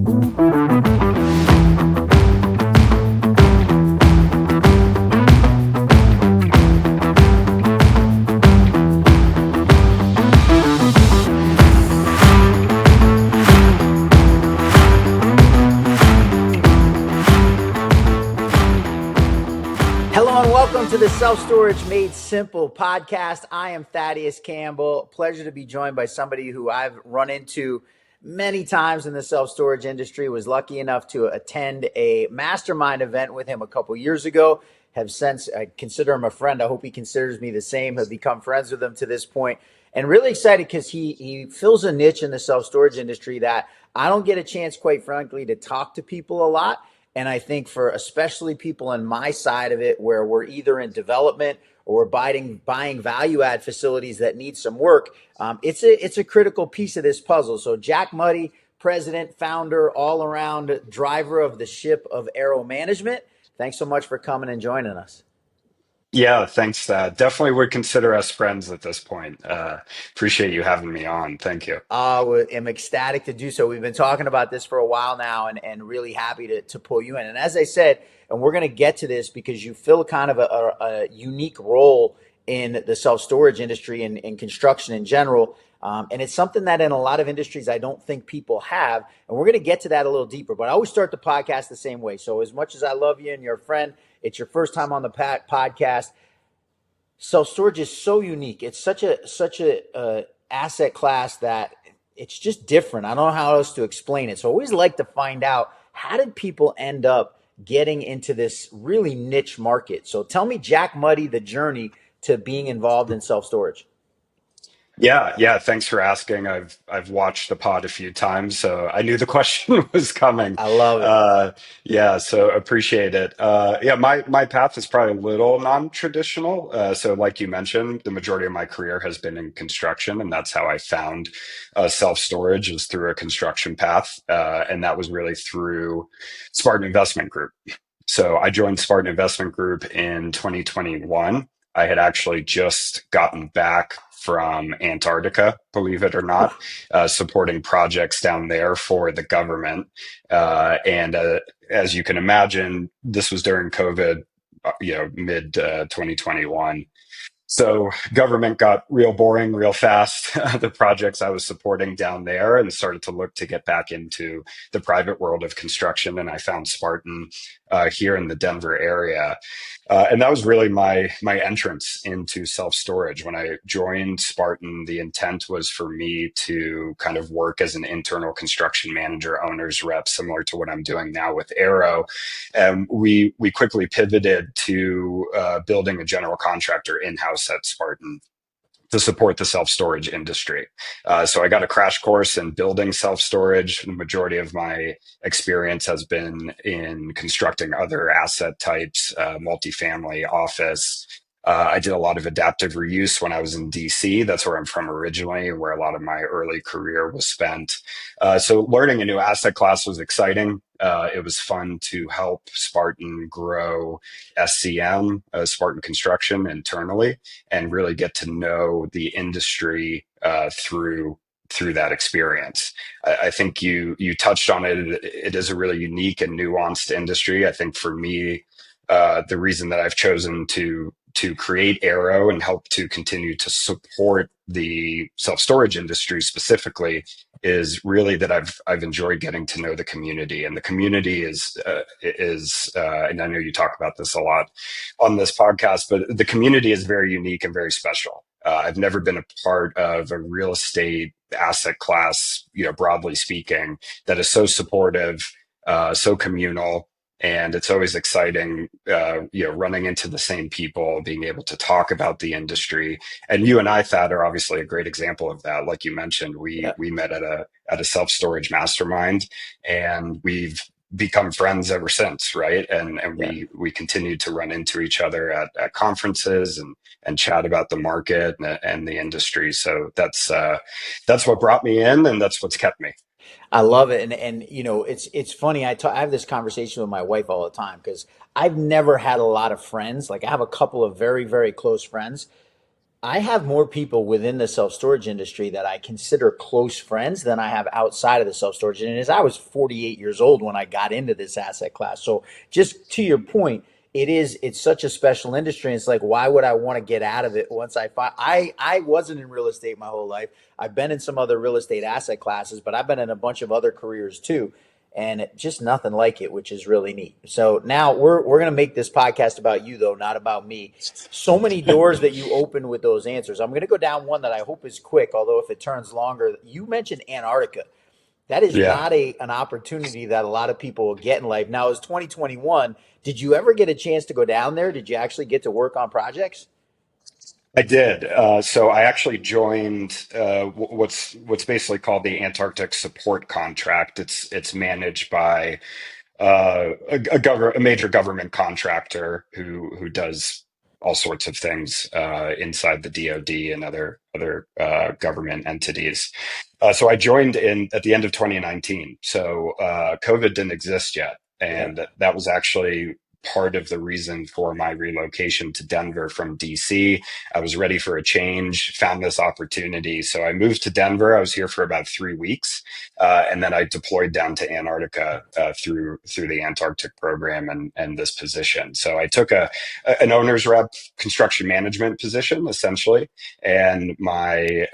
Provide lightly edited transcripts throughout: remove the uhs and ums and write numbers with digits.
Hello and welcome to the Self-Storage Made Simple podcast. I am Thaddeus Campbell. Pleasure to be joined by somebody who I've run into many times in the self-storage industry. Was lucky enough to attend a mastermind event with him a couple years ago. Have since, I consider him a friend. I hope he considers me the same. Have become friends with him to this point. And really excited because he fills a niche in the self-storage industry that I don't get a chance, quite frankly, to talk to people a lot. And I think for especially people on my side of it, where we're either in development or we're buying value add facilities that need some work, it's a critical piece of this puzzle. So Jack Muddy, president, founder, all around driver of the ship of Aero Management. Thanks so much for coming and joining us. Yeah, thanks. Definitely would consider us friends at this point. Appreciate you having me on. Thank you. I'm ecstatic to do so. We've been talking about this for a while now and really happy to pull you in. And as I said, and we're going to get to this because you fill kind of a unique role in the self-storage industry and in construction in general. And it's something that in a lot of industries, I don't think people have. And we're going to get to that a little deeper. But I always start the podcast the same way. So as much as I love you and you're a friend, it's your first time on the podcast. Self-storage is so unique. It's such a asset class that it's just different. I don't know how else to explain it. So I always like to find out, how did people end up getting into this really niche market? So tell me, Jack Muddy, the journey to being involved in self-storage. Yeah. Thanks for asking. I've watched the pod a few times, so I knew the question was coming. I love it. Yeah, so appreciate it. Yeah, my path is probably a little non-traditional. So, like you mentioned, the majority of my career has been in construction, and that's how I found self-storage is through a construction path, and that was really through Spartan Investment Group. So I joined Spartan Investment Group in 2021. I had actually just gotten back from Antarctica, believe it or not, supporting projects down there for the government. And as you can imagine, this was during COVID, mid 2021. So government got real boring real fast, the projects I was supporting down there, and started to look to get back into the private world of construction. And I found Spartan here in the Denver area. And that was really my entrance into self-storage. When I joined Spartan, the intent was for me to kind of work as an internal construction manager, owner's rep, similar to what I'm doing now with Aero. And we quickly pivoted to building a general contractor in-house at Spartan to support the self-storage industry. So I got a crash course in building self-storage. The majority of my experience has been in constructing other asset types, multifamily, office. I did a lot of adaptive reuse when I was in DC. That's where I'm from originally, where a lot of my early career was spent. So learning a new asset class was exciting. It was fun to help Spartan grow SCM, Spartan Construction internally, and really get to know the industry through that experience. I think you touched on it. It is a really unique and nuanced industry. I think for me, the reason that I've chosen to create Aero and help to continue to support the self-storage industry specifically is really that I've enjoyed getting to know the community, and the community is and I know you talk about this a lot on this podcast, but the community is very unique and very special. I've never been a part of a real estate asset class, broadly speaking, that is so supportive, so communal. And it's always exciting, running into the same people, being able to talk about the industry. And you and I, Thad, are obviously a great example of that. Like you mentioned, we Yeah. we met at a self-storage mastermind, and we've become friends ever since, right? And Yeah. we continue to run into each other at conferences and chat about the market and the industry. So that's what brought me in, and that's what's kept me. I love it, and it's funny. I have this conversation with my wife all the time because I've never had a lot of friends. Like I have a couple of very very close friends. I have more people within the self storage industry that I consider close friends than I have outside of the self storage. And as I was 48 years old when I got into this asset class. So just to your point, it's such a special industry. And it's like, why would I want to get out of it once I find I wasn't in real estate my whole life. I've been in some other real estate asset classes, but I've been in a bunch of other careers too. And just nothing like it, which is really neat. So now we're gonna make this podcast about you though, not about me. So many doors that you opened with those answers. I'm gonna go down one that I hope is quick, although if it turns longer, you mentioned Antarctica. That is Yeah. not an opportunity that a lot of people will get in life. Now, it's 2021. Did you ever get a chance to go down there? Did you actually get to work on projects? I did. So I actually joined what's basically called the Antarctic Support Contract. It's managed by a major government contractor who does all sorts of things inside the DoD and other government entities. So I joined in at the end of 2019. So COVID didn't exist yet, Yeah. and that was actually part of the reason for my relocation to Denver from DC. I was ready for a change, found this opportunity. So I moved to Denver. I was here for about 3 weeks. And then I deployed down to Antarctica through the Antarctic program and this position. So I took an owner's rep construction management position essentially, and my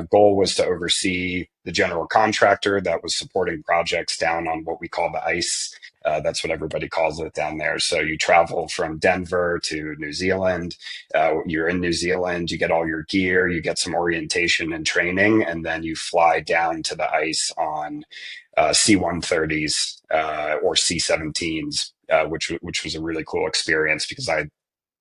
goal was to oversee the general contractor that was supporting projects down on what we call the ice. That's what everybody calls it down there. So you travel from Denver to New Zealand. You're in New Zealand, you get all your gear, you get some orientation and training, and then you fly down to the ice on C-130s or C-17s, which was a really cool experience because I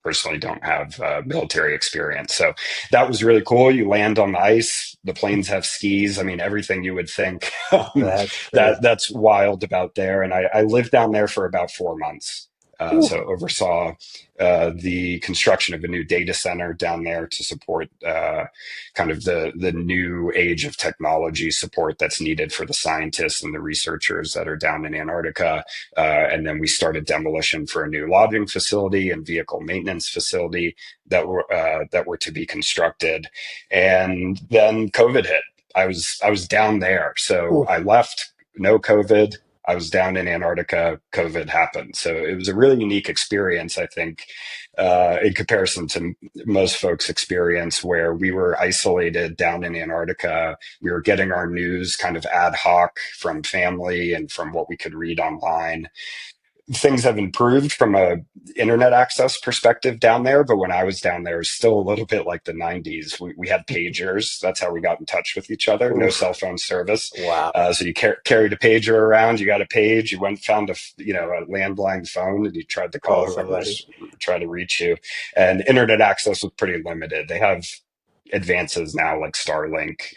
personally don't have military experience. So that was really cool. You land on the ice. The planes have skis. I mean, everything you would think That's crazy. that's wild about there. And I lived down there for about 4 months. So oversaw the construction of a new data center down there to support kind of the new age of technology support that's needed for the scientists and the researchers that are down in Antarctica. And then we started demolition for a new lodging facility and vehicle maintenance facility that were to be constructed. And then COVID hit. I was down there, so Ooh. I left. No COVID. I was down in Antarctica. COVID happened, so it was a really unique experience. I think, in comparison to most folks' experience, where we were isolated down in Antarctica, we were getting our news kind of ad hoc from family and from what we could read online. Things have improved from a internet access perspective down there, but when I was down there, it was still a little bit like the 90s. We had pagers. That's how we got in touch with each other. No Oof. cell phone service. Wow. So you carried a pager around. You got a page. You went found a landline phone, and you tried to Call call somebody. whoever's trying to reach you. And internet access was pretty limited. They have advances now like Starlink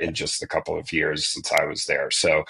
in just a couple of years since I was there. So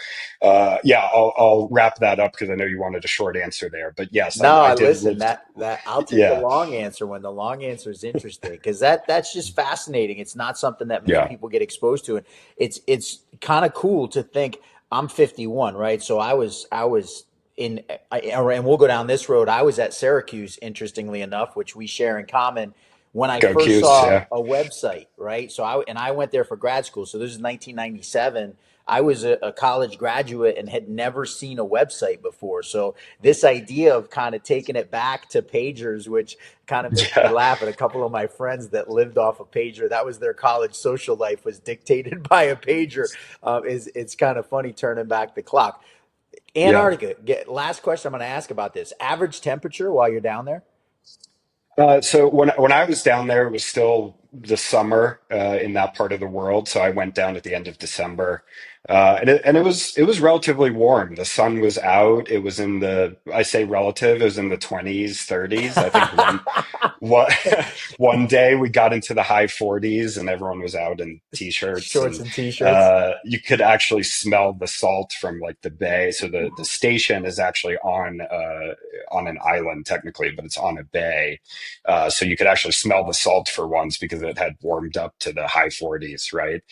yeah, I'll wrap that up because I know you wanted a short answer there. But yes, No, I I did listen. live. That I'll take the Yeah, long answer when the long answer is interesting because that's just fascinating. It's not something that many yeah, people get exposed to, and it's kind of cool to think. I'm 51, right? So I was in, and we'll go down this road. I was at Syracuse, interestingly enough, which we share in common. When I go first Qs. saw Yeah, a website, right? So I went there for grad school. So this is 1997. I was a college graduate and had never seen a website before. So this idea of kind of taking it back to pagers, which kind of makes me yeah, laugh at a couple of my friends that lived off a pager. That was their college social life was dictated by a pager. Is it's kind of funny turning back the clock. yeah. Antarctica. Last question I'm going to ask about this. Average temperature while you're down there? So when I was down there, it was still the summer in that part of the world. So I went down at the end of December, and it was relatively warm. The sun was out. It was in the I say relative. It was in the 20s, 30s. I think one one day we got into the high 40s, and everyone was out in t-shirts, Shorts and and t-shirts. you could actually smell the salt from like the bay. So the station is actually on an island technically, but it's on a bay. So you could actually smell the salt for once because it had warmed up to the high 40s, right?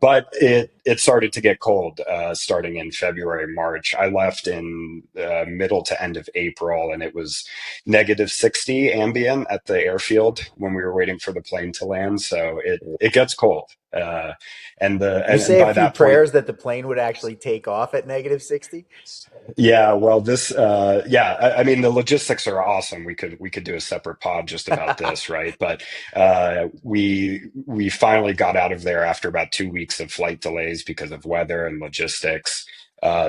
But it started to get cold starting in February, March. I left in middle to end of April, and it was -60 ambient at the airfield when we were waiting for the plane to land. So it gets cold. You And say a by few that point, prayers that the plane would actually take off at -60. yeah, well, I mean, the logistics are awesome. We could do a separate pod just about this, right? But we finally got out of there after about 2 weeks of flight delays because of weather and logistics.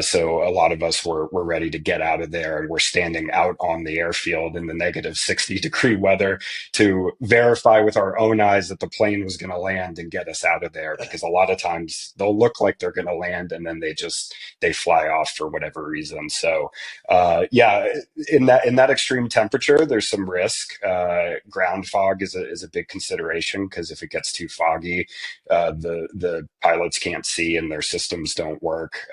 So a lot of us were ready to get out of there, and we're standing out on the airfield in the -60-degree weather to verify with our own eyes that the plane was going to land and get us out of there. Because a lot of times they'll look like they're going to land, and then they fly off for whatever reason. So, yeah, in that extreme temperature, there's some risk. Ground fog is a big consideration because if it gets too foggy, the pilots can't see and their systems don't work.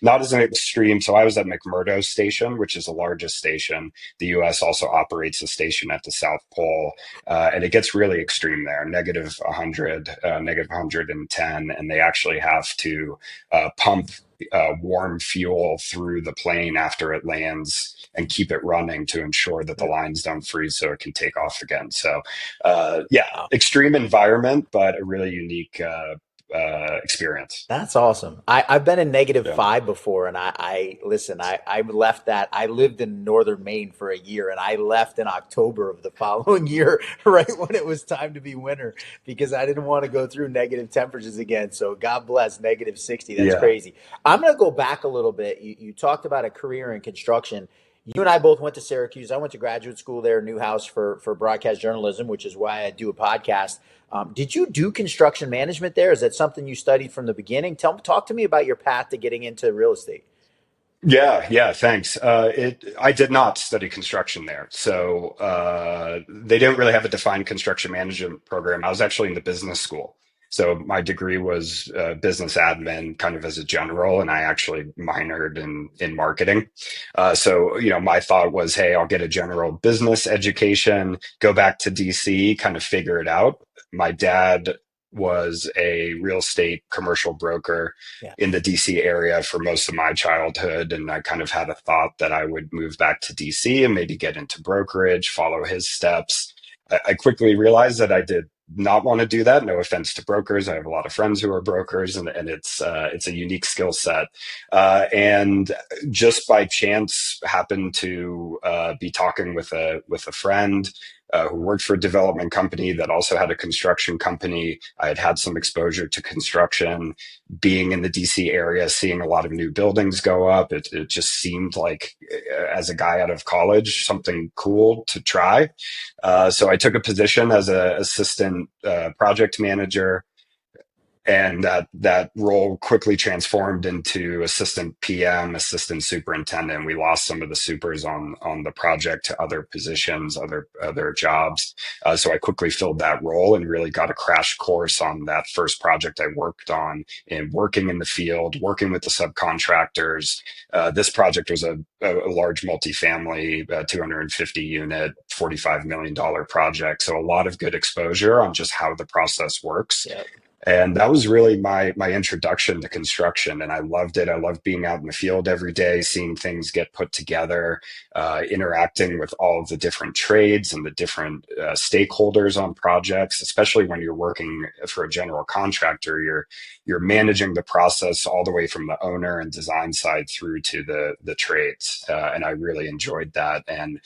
Not as an extreme. So I was at McMurdo Station, which is the largest station. The U.S. also operates a station at the South Pole, and it gets really extreme there, -100, -110, and they actually have to pump warm fuel through the plane after it lands and keep it running to ensure that the lines don't freeze so it can take off again. So, yeah, Wow. extreme environment, but a really unique experience. That's awesome. I've been in Yeah. -5 before, and I listen. I left that. I lived in northern Maine for a year, and I left in October of the following year, right when it was time to be winter, because I didn't want to go through negative temperatures again. So God bless -60. That's Yeah. crazy. I'm going to go back a little bit. You talked about a career in construction. You and I both went to Syracuse. I went to graduate school there, Newhouse, for broadcast journalism, which is why I do a podcast. Did you do construction management there? Is that something you studied from the beginning? Talk to me about your path to getting into real estate. Yeah, yeah, thanks. I did not study construction there, so they didn't really have a defined construction management program. I was actually in the business school, so my degree was business admin, kind of as a general, and I actually minored in marketing. So my thought was, hey, I'll get a general business education, go back to DC, kind of figure it out. My dad was a real estate commercial broker Yeah. in the DC area for most of my childhood. And I kind of had a thought that I would move back to DC and maybe get into brokerage, follow his steps. I quickly realized that I did not want to do that. No offense to brokers. I have a lot of friends who are brokers, and it's a unique skill set. And just by chance happened to be talking with a friend who worked for a development company that also had a construction company. I had had some exposure to construction, being in the DC area, seeing a lot of new buildings go up. It just seemed like, as a guy out of college, something cool to try. So I took a position as an assistant project manager, and that role quickly transformed into assistant PM, assistant superintendent. We lost some of the supers on the project to other positions, other jobs. So I quickly filled that role and really got a crash course on that first project I worked on, in working in the field, working with the subcontractors. This project was a large multifamily, 250 unit, $45 million project. So a lot of good exposure on just how the process works. Yeah. And that was really my introduction to construction, and I loved it. I loved being out in the field every day, seeing things get put together, interacting with all of the different trades and the different stakeholders on projects. Especially when you're working for a general contractor, you're managing the process all the way from the owner and design side through to the trades, and I really enjoyed that. And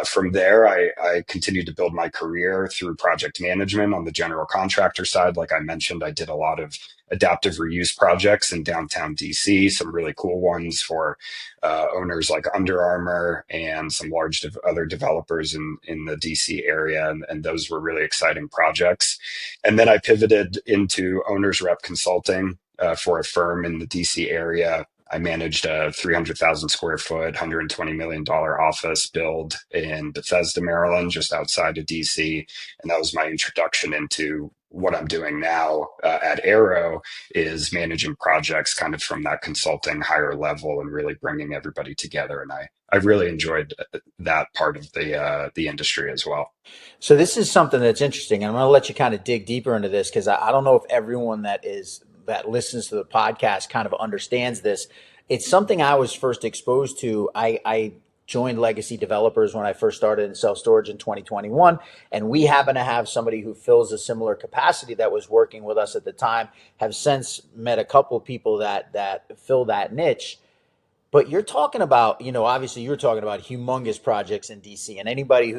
from there, I continued to build my career through project management on the general contractor side. Like I mentioned, I did a lot of adaptive reuse projects in downtown DC, some really cool ones for owners like Under Armour and some large other developers in the DC area. And those were really exciting projects. And then I pivoted into owners rep consulting for a firm in the DC area. I managed a 300,000 square foot, $120 million office build in Bethesda, Maryland, just outside of DC. And that was my introduction into what I'm doing now at Arrow, is managing projects kind of from that consulting higher level and really bringing everybody together. And I really enjoyed that part of the industry as well. So this is something that's interesting. I'm going to let you kind of dig deeper into this because I don't know if everyone that listens to the podcast kind of understands this. It's something I was first exposed to. joined Legacy Developers when I first started in self storage in 2021. And we happen to have somebody who fills a similar capacity that was working with us at the time, have since met a couple of people that fill that niche. But you're talking about, obviously you're talking about humongous projects in DC. And anybody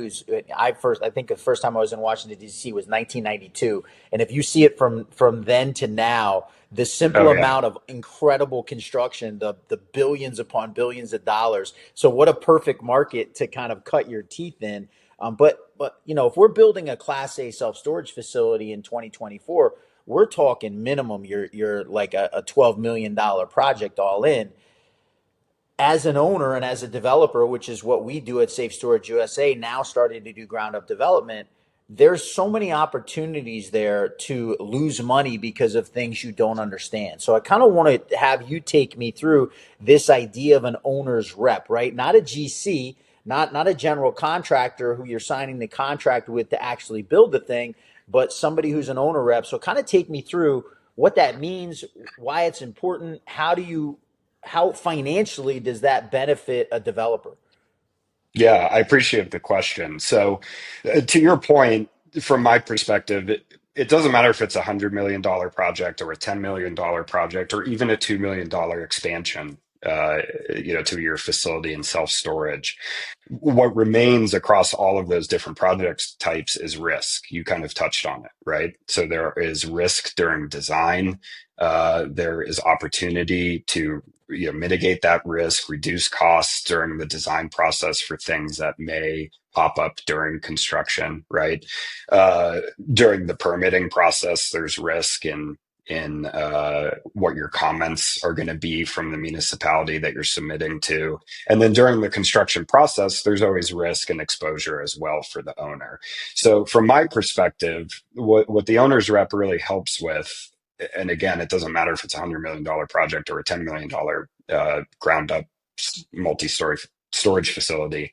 I think the first time I was in Washington DC was 1992. And if you see it from then to now, the simple Oh yeah. amount of incredible construction, the billions upon billions of dollars. So what a perfect market to kind of cut your teeth in. But if we're building a Class A self storage facility in 2024, we're talking minimum. You're like a $12 million project all in. As an owner and as a developer, which is what we do at Safe Storage USA, now starting to do ground up development, there's so many opportunities there to lose money because of things you don't understand. So I kind of want to have you take me through this idea of an owner's rep, right? Not a GC, not a general contractor who you're signing the contract with to actually build the thing, but somebody who's an owner rep. So kind of take me through what that means, why it's important, how financially does that benefit a developer? Yeah, I appreciate the question. So, to your point, from my perspective, it doesn't matter if it's $100 million project or a $10 million project or even a $2 million expansion, to your facility and self storage. What remains across all of those different projects types is risk. You kind of touched on it, right? So there is risk during design. There is opportunity to mitigate that risk, reduce costs during the design process for things that may pop up during construction, right? Uh, During the permitting process, there's risk in what your comments are going to be from the municipality that you're submitting to. And then during the construction process, there's always risk and exposure as well for the owner. So from my perspective, what the owner's rep really helps with, and again, it doesn't matter if it's $100 million project or a $10 million ground up multi-story storage facility.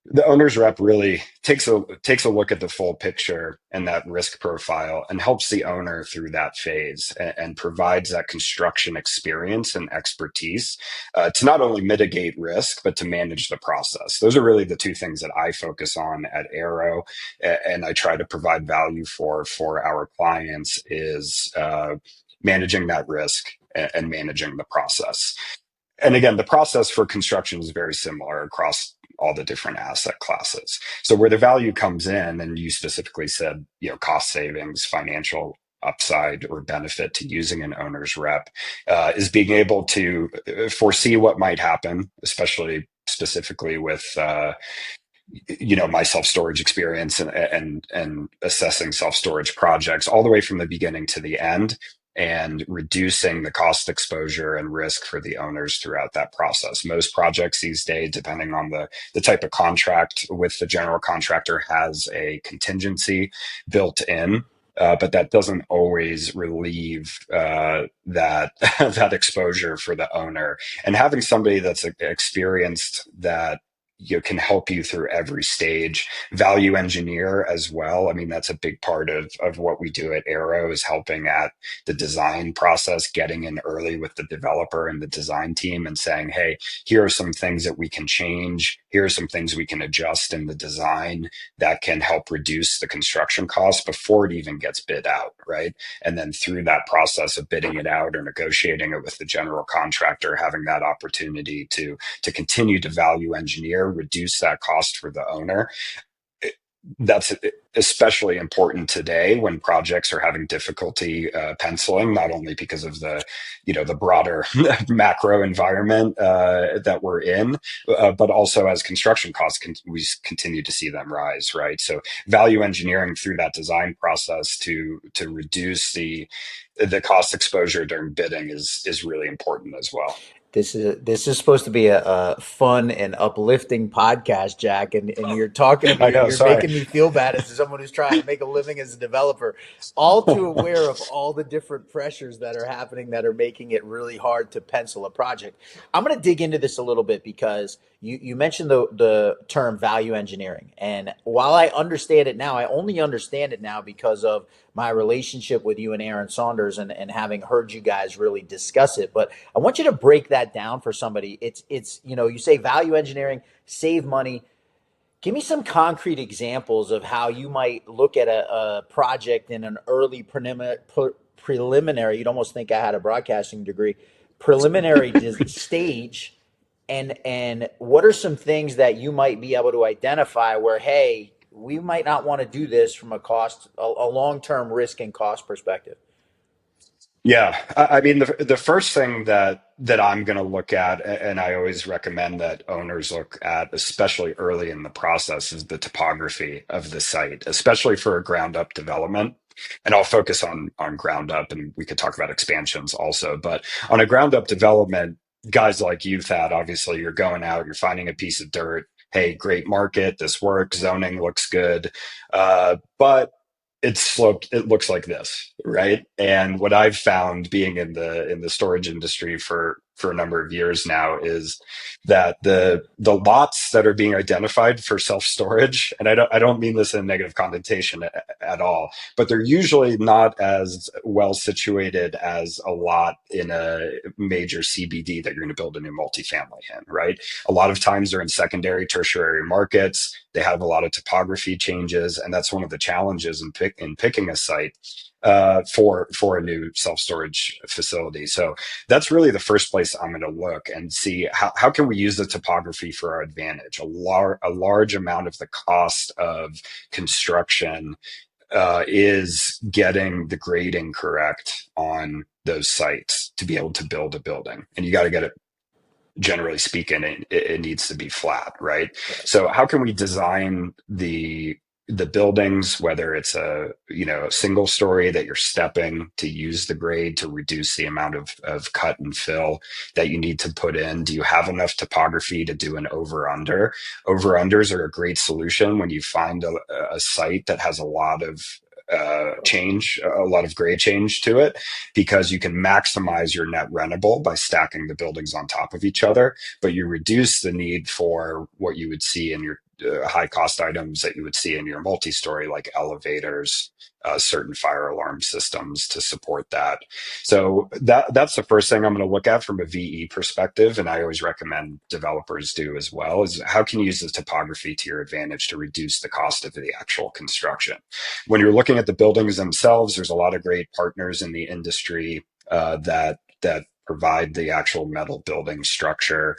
The owner's rep really takes a look at the full picture and that risk profile and helps the owner through that phase and provides that construction experience and expertise to not only mitigate risk but to manage the process. Those are really the two things that I focus on at Arrow, and I try to provide value for our clients is managing that risk and managing the process. And again, the process for construction is very similar across all the different asset classes. So where the value comes in, and you specifically said, cost savings, financial upside or benefit to using an owner's rep, is being able to foresee what might happen, especially specifically with my self storage experience and assessing self storage projects all the way from the beginning to the end, and reducing the cost exposure and risk for the owners throughout that process. Most projects these days, depending on the type of contract with the general contractor, has a contingency built in. But that doesn't always relieve that that exposure for the owner. And having somebody that's experienced that can help you through every stage, value engineer as well. I mean, that's a big part of what we do at Arrow, is helping at the design process, getting in early with the developer and the design team and saying, hey, here are some things that we can change, here are some things we can adjust in the design that can help reduce the construction costs before it even gets bid out, right? And then through that process of bidding it out or negotiating it with the general contractor, having that opportunity to continue to value engineer, reduce that cost for the owner. That's especially important today when projects are having difficulty penciling, not only because of the broader macro environment that we're in, but also as construction costs we continue to see them rise, right? So value engineering through that design process to reduce the cost exposure during bidding is really important as well. This is supposed to be a fun and uplifting podcast, Jack, and you're talking to me, I know, you're sorry. making me feel bad as someone who's trying to make a living as a developer, all too aware of all the different pressures that are happening that are making it really hard to pencil a project. I'm going to dig into this a little bit because you mentioned the term value engineering, and while I understand it now, I only understand it now because of my relationship with you and Aaron Saunders, and having heard you guys really discuss it. But I want you to break that down for somebody. It's you say value engineering, save money. Give me some concrete examples of how you might look at a project in an early preliminary. You'd almost think I had a broadcasting degree. Preliminary stage, and what are some things that you might be able to identify where, hey, we might not want to do this from a long term risk and cost perspective. Yeah, I mean the first thing that I'm going to look at, and I always recommend that owners look at, especially early in the process, is the topography of the site, especially for a ground up development. And I'll focus on ground up, and we could talk about expansions also. But on a ground up development, guys like you, Thad, obviously you're going out, you're finding a piece of dirt. Hey, great market, this works, zoning looks good, but it's sloped, it looks like this, right? And what I've found being in the storage industry for a number of years now is that the lots that are being identified for self storage, and I don't mean this in a negative connotation at all, but they're usually not as well situated as a lot in a major CBD that you're going to build a new multifamily in, right? A lot of times they're in secondary, tertiary markets. They have a lot of topography changes, and that's one of the challenges in picking a site for a new self storage facility. So that's really the first place I'm going to look and see how can we use the topography for our advantage. A large amount of the cost of construction is getting the grading correct on those sites to be able to build a building, and you got to get it, generally speaking, it needs to be flat, right? So how can we design the buildings, whether it's a single story that you're stepping to use the grade to reduce the amount of cut and fill that you need to put in? Do you have enough topography to do an over under? Over unders are a great solution when you find a site that has a lot of a lot of grade change to it, because you can maximize your net rentable by stacking the buildings on top of each other, but you reduce the need for what you would see in your high cost items that you would see in your multi-story, like elevators, certain fire alarm systems to support that. So that's the first thing I'm going to look at from a VE perspective, and I always recommend developers do as well, is how can you use the topography to your advantage to reduce the cost of the actual construction. When you're looking at the buildings themselves, there's a lot of great partners in the industry that provide the actual metal building structure.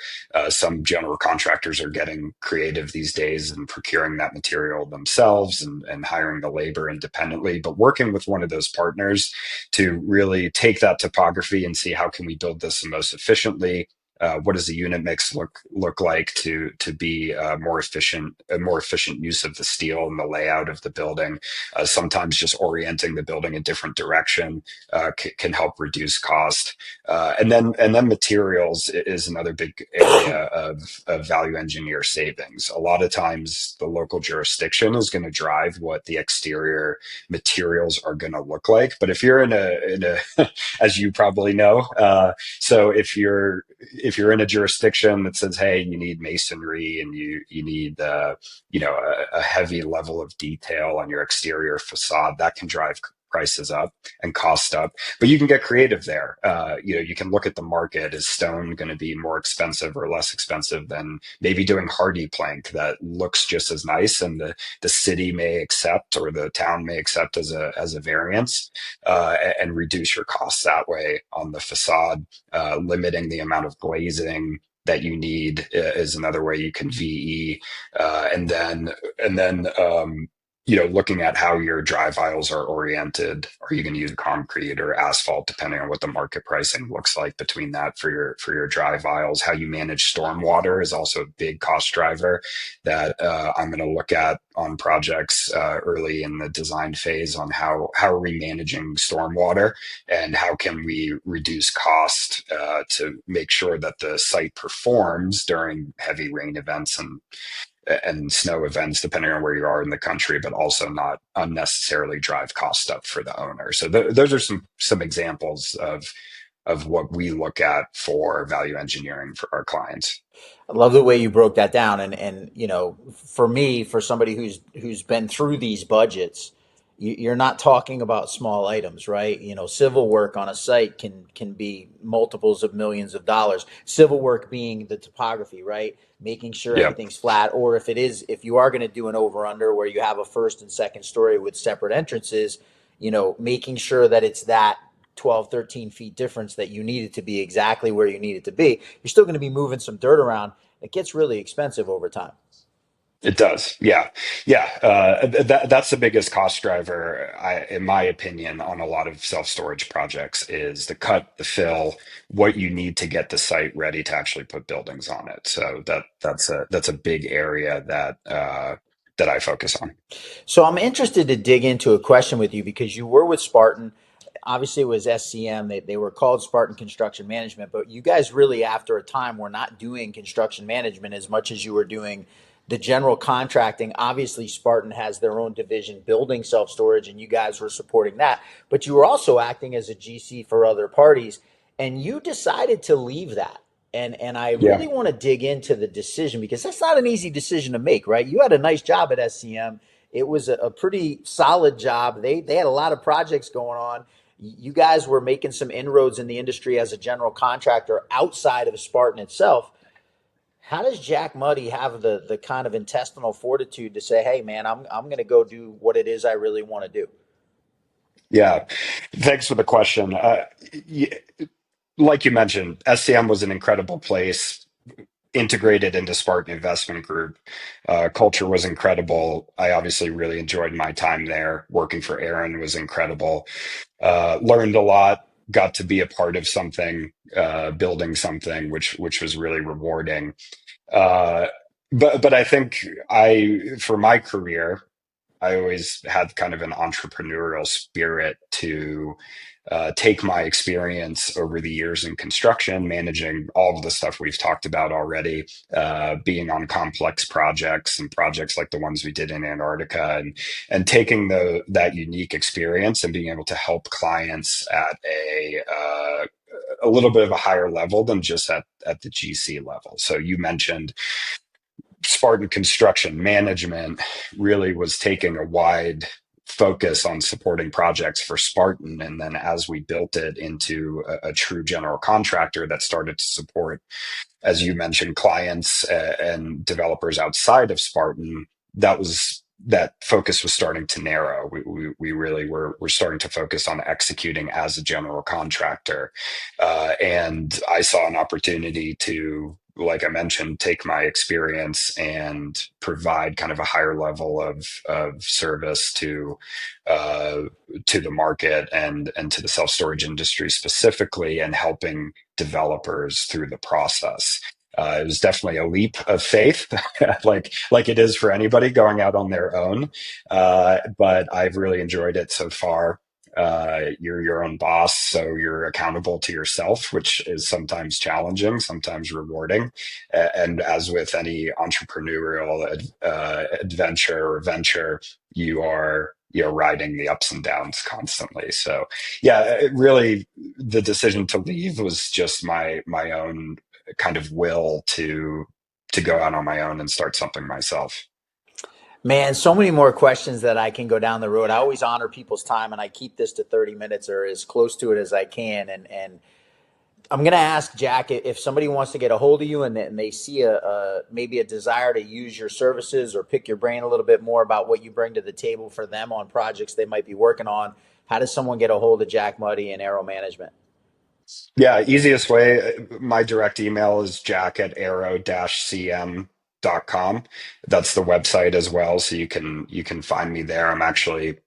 Some general contractors are getting creative these days and procuring that material themselves and hiring the labor independently, but working with one of those partners to really take that topography and see how can we build this the most efficiently. What does the unit mix look like to be a more efficient use of the steel and the layout of the building? Sometimes just orienting the building a different direction can help reduce cost. And then materials is another big area of value engineer savings. A lot of times the local jurisdiction is going to drive what the exterior materials are going to look like. But if you're in a as you probably know, so if you're in a jurisdiction that says, hey, you need masonry and you need a heavy level of detail on your exterior facade, that can drive prices up and cost up. But you can get creative there. You can look at the market. Is stone going to be more expensive or less expensive than maybe doing hardy plank that looks just as nice and the city may accept or the town may accept as a variance, and reduce your costs that way on the facade. Limiting the amount of glazing that you need is another way you can VE, and then looking at how your drive aisles are oriented. Are you going to use concrete or asphalt, depending on what the market pricing looks like between that for your drive aisles? How you manage stormwater is also a big cost driver that I'm going to look at on projects early in the design phase, on how are we managing stormwater and how can we reduce cost to make sure that the site performs during heavy rain events and snow events, depending on where you are in the country, but also not unnecessarily drive cost up for the owner. So those are some examples of what we look at for value engineering for our clients. I love the way you broke that down, and for me, for somebody who's been through these budgets, you're not talking about small items, right? Civil work on a site can be multiples of millions of dollars. Civil work being the topography, right? Making sure Yeah. everything's flat, or if you are going to do an over under where you have a first and second story with separate entrances, making sure that it's that 12, 13 feet difference that you need it to be exactly where you need it to be. You're still going to be moving some dirt around. It gets really expensive over time. It does. Yeah. Yeah. That's the biggest cost driver, in my opinion, on a lot of self-storage projects is the cut, the fill, what you need to get the site ready to actually put buildings on it. So that's a big area that I focus on. So I'm interested to dig into a question with you because you were with Spartan. Obviously, it was SCM. They were called Spartan Construction Management, but you guys really, after a time, were not doing construction management as much as you were doing the general contracting. Obviously, Spartan has their own division building self storage, and you guys were supporting that. But you were also acting as a GC for other parties, and you decided to leave that. And I Yeah. really want to dig into the decision because that's not an easy decision to make, right? You had a nice job at SCM. It was a pretty solid job. They had a lot of projects going on. You guys were making some inroads in the industry as a general contractor outside of Spartan itself. How does Jack Muddy have the kind of intestinal fortitude to say, "Hey, man, I'm going to go do what it is I really want to do"? Yeah. Thanks for the question. Like you mentioned, SCM was an incredible place, integrated into Spartan Investment Group. Culture was incredible. I obviously really enjoyed my time there. Working for Aaron was incredible. Learned a lot. Got to be a part of something, building something, which was really rewarding. Uh, but I think for my career, I always had kind of an entrepreneurial spirit to take my experience over the years in construction, managing all of the stuff we've talked about already, being on complex projects and projects like the ones we did in Antarctica, and taking that unique experience and being able to help clients at a little bit of a higher level than just at the GC level. So you mentioned Spartan Construction Management really was taking a wide focus on supporting projects for Spartan. And then as we built it into a true general contractor that started to support, as you mentioned, clients and developers outside of Spartan, that focus was starting to narrow. We really were starting to focus on executing as a general contractor. And I saw an opportunity to, like I mentioned, take my experience and provide kind of a higher level of service uh, to the market and to the self storage industry specifically, and helping developers through the process. It was definitely a leap of faith, like it is for anybody going out on their own. But I've really enjoyed it so far. You're your own boss, so you're accountable to yourself, which is sometimes challenging, sometimes rewarding. And as with any entrepreneurial adventure or venture, you're riding the ups and downs constantly. So yeah, it really, the decision to leave was just my own kind of will to go out on my own and start something myself. Man, so many more questions that I can go down the road. I always honor people's time, and I keep this to 30 minutes or as close to it as I can. And I'm going to ask Jack if somebody wants to get a hold of you and they see maybe a desire to use your services or pick your brain a little bit more about what you bring to the table for them on projects they might be working on. How does someone get a hold of Jack Muddy and Aero Management? Yeah, easiest way, my direct email is jack@aero-cm.com. That's the website as well, so you can find me there. I'm actually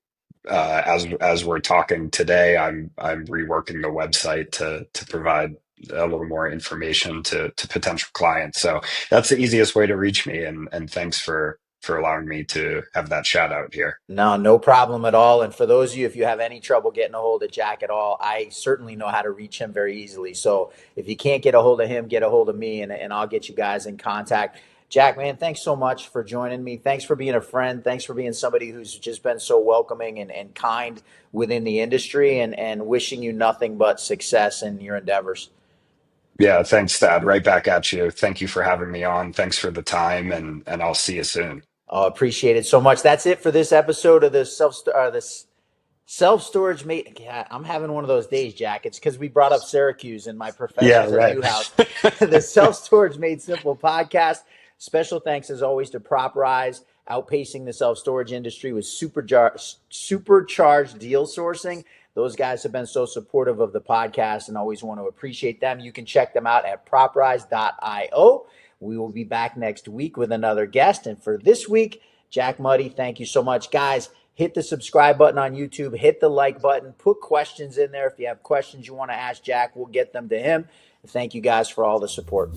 as we're talking today, I'm reworking the website to provide a little more information to potential clients. So that's the easiest way to reach me. And thanks for allowing me to have that shout out here. No, no problem at all. And for those of you, if you have any trouble getting a hold of Jack at all, I certainly know how to reach him very easily. So if you can't get a hold of him, get a hold of me and I'll get you guys in contact. Jack, man, thanks so much for joining me. Thanks for being a friend. Thanks for being somebody who's just been so welcoming and kind within the industry and wishing you nothing but success in your endeavors. Yeah, thanks, Thad. Right back at you. Thank you for having me on. Thanks for the time, and I'll see you soon. Oh, appreciate it so much. That's it for this episode of the self-storage mate. Yeah, I'm having one of those days, Jack. It's because we brought up Syracuse and my Yeah, professors at right. Newhouse. The Self-Storage Made Simple podcast. Special thanks as always to PropRise, outpacing the self-storage industry with supercharged deal sourcing. Those guys have been so supportive of the podcast and always want to appreciate them. You can check them out at proprise.io. We will be back next week with another guest. And for this week, Jack Muddy, thank you so much. Guys, hit the subscribe button on YouTube, hit the like button, put questions in there. If you have questions you want to ask Jack, we'll get them to him. Thank you guys for all the support.